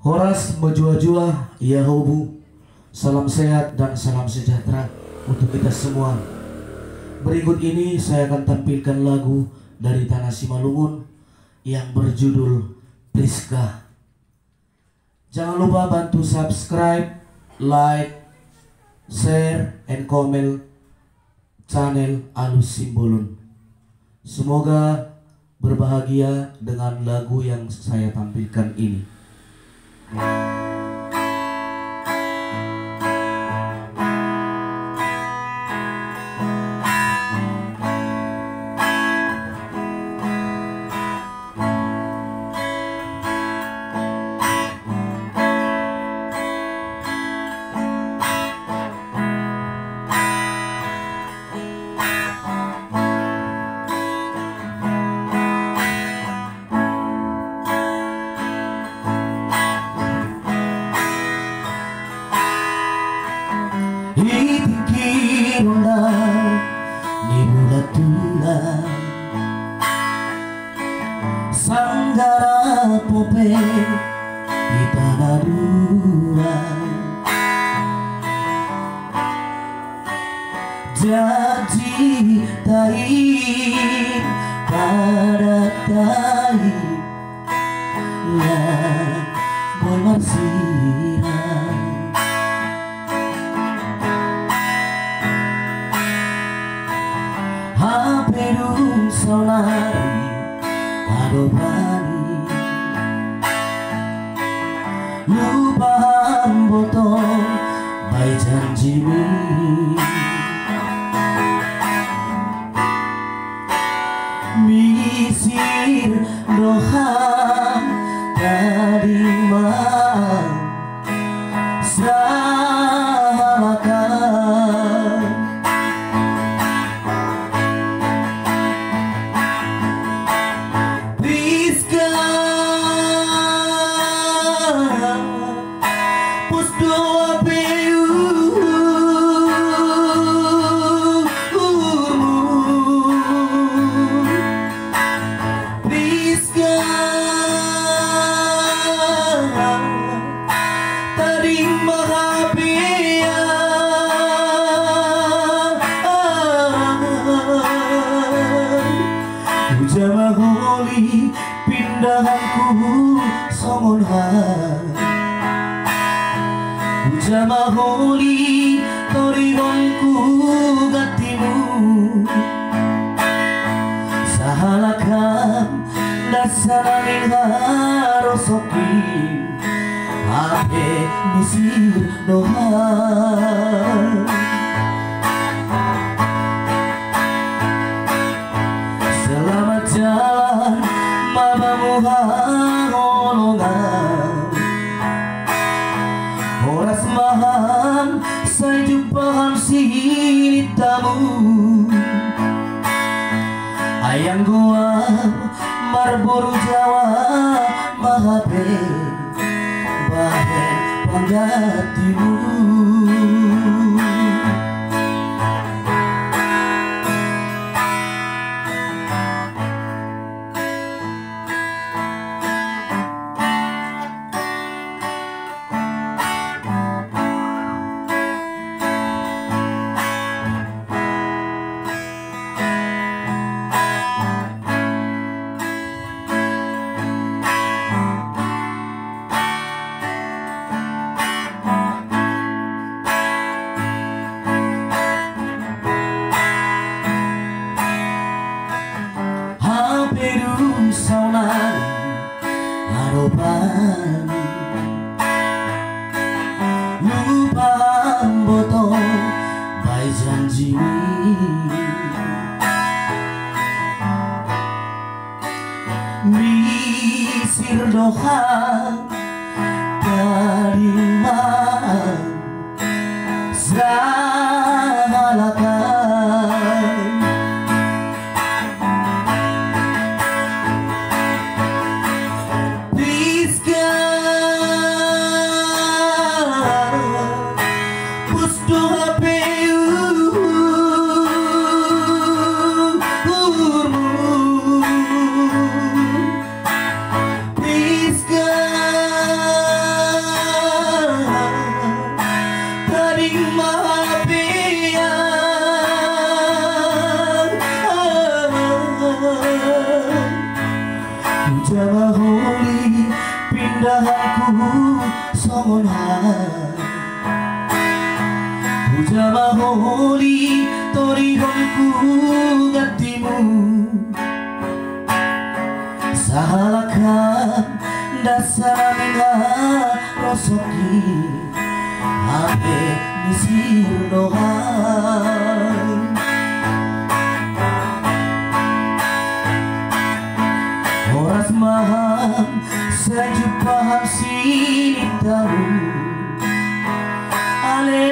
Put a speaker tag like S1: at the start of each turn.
S1: Horas Mojua-jua ya hobu. Salam sehat dan salam sejahtera untuk kita semua. Berikut ini saya akan tampilkan lagu dari Tanah Simalungun yang berjudul Priska. Jangan lupa bantu subscribe, like, share, and comment channel Alus Simbolon. Semoga berbahagia dengan lagu yang saya tampilkan ini. Itikirungan ni bulat-bulat Sanggara pope di tanah dua Janji taib pada taib Lan boy marsihan Haperung sonari adobani Lupahan botol bai janjimu Misir doham tadimah Salahkan Priska Pusdo apeu Priska Tadi mahapia Ujama holi pindahanku songonhan Ujama holi torigonku gatimu Sahalakam dasaranin harosoki Ape misir dohan Selamat jalan mabamu hangolongan Horas maham saya jumpahan sini tamu Ayang gua marboru Jawa mahape Bahe panggatimu Haperung sonari adobani Lupahan botol bai janjimu Misir dohan tarimah Zahalakan Priska Pusdo apeu Priska mahuli pindahanku songonhan puja mahuli torihonku gatimu sahalakan dasar mina rosoki ape nisirnohan horas maham sejupaham sini tahu ale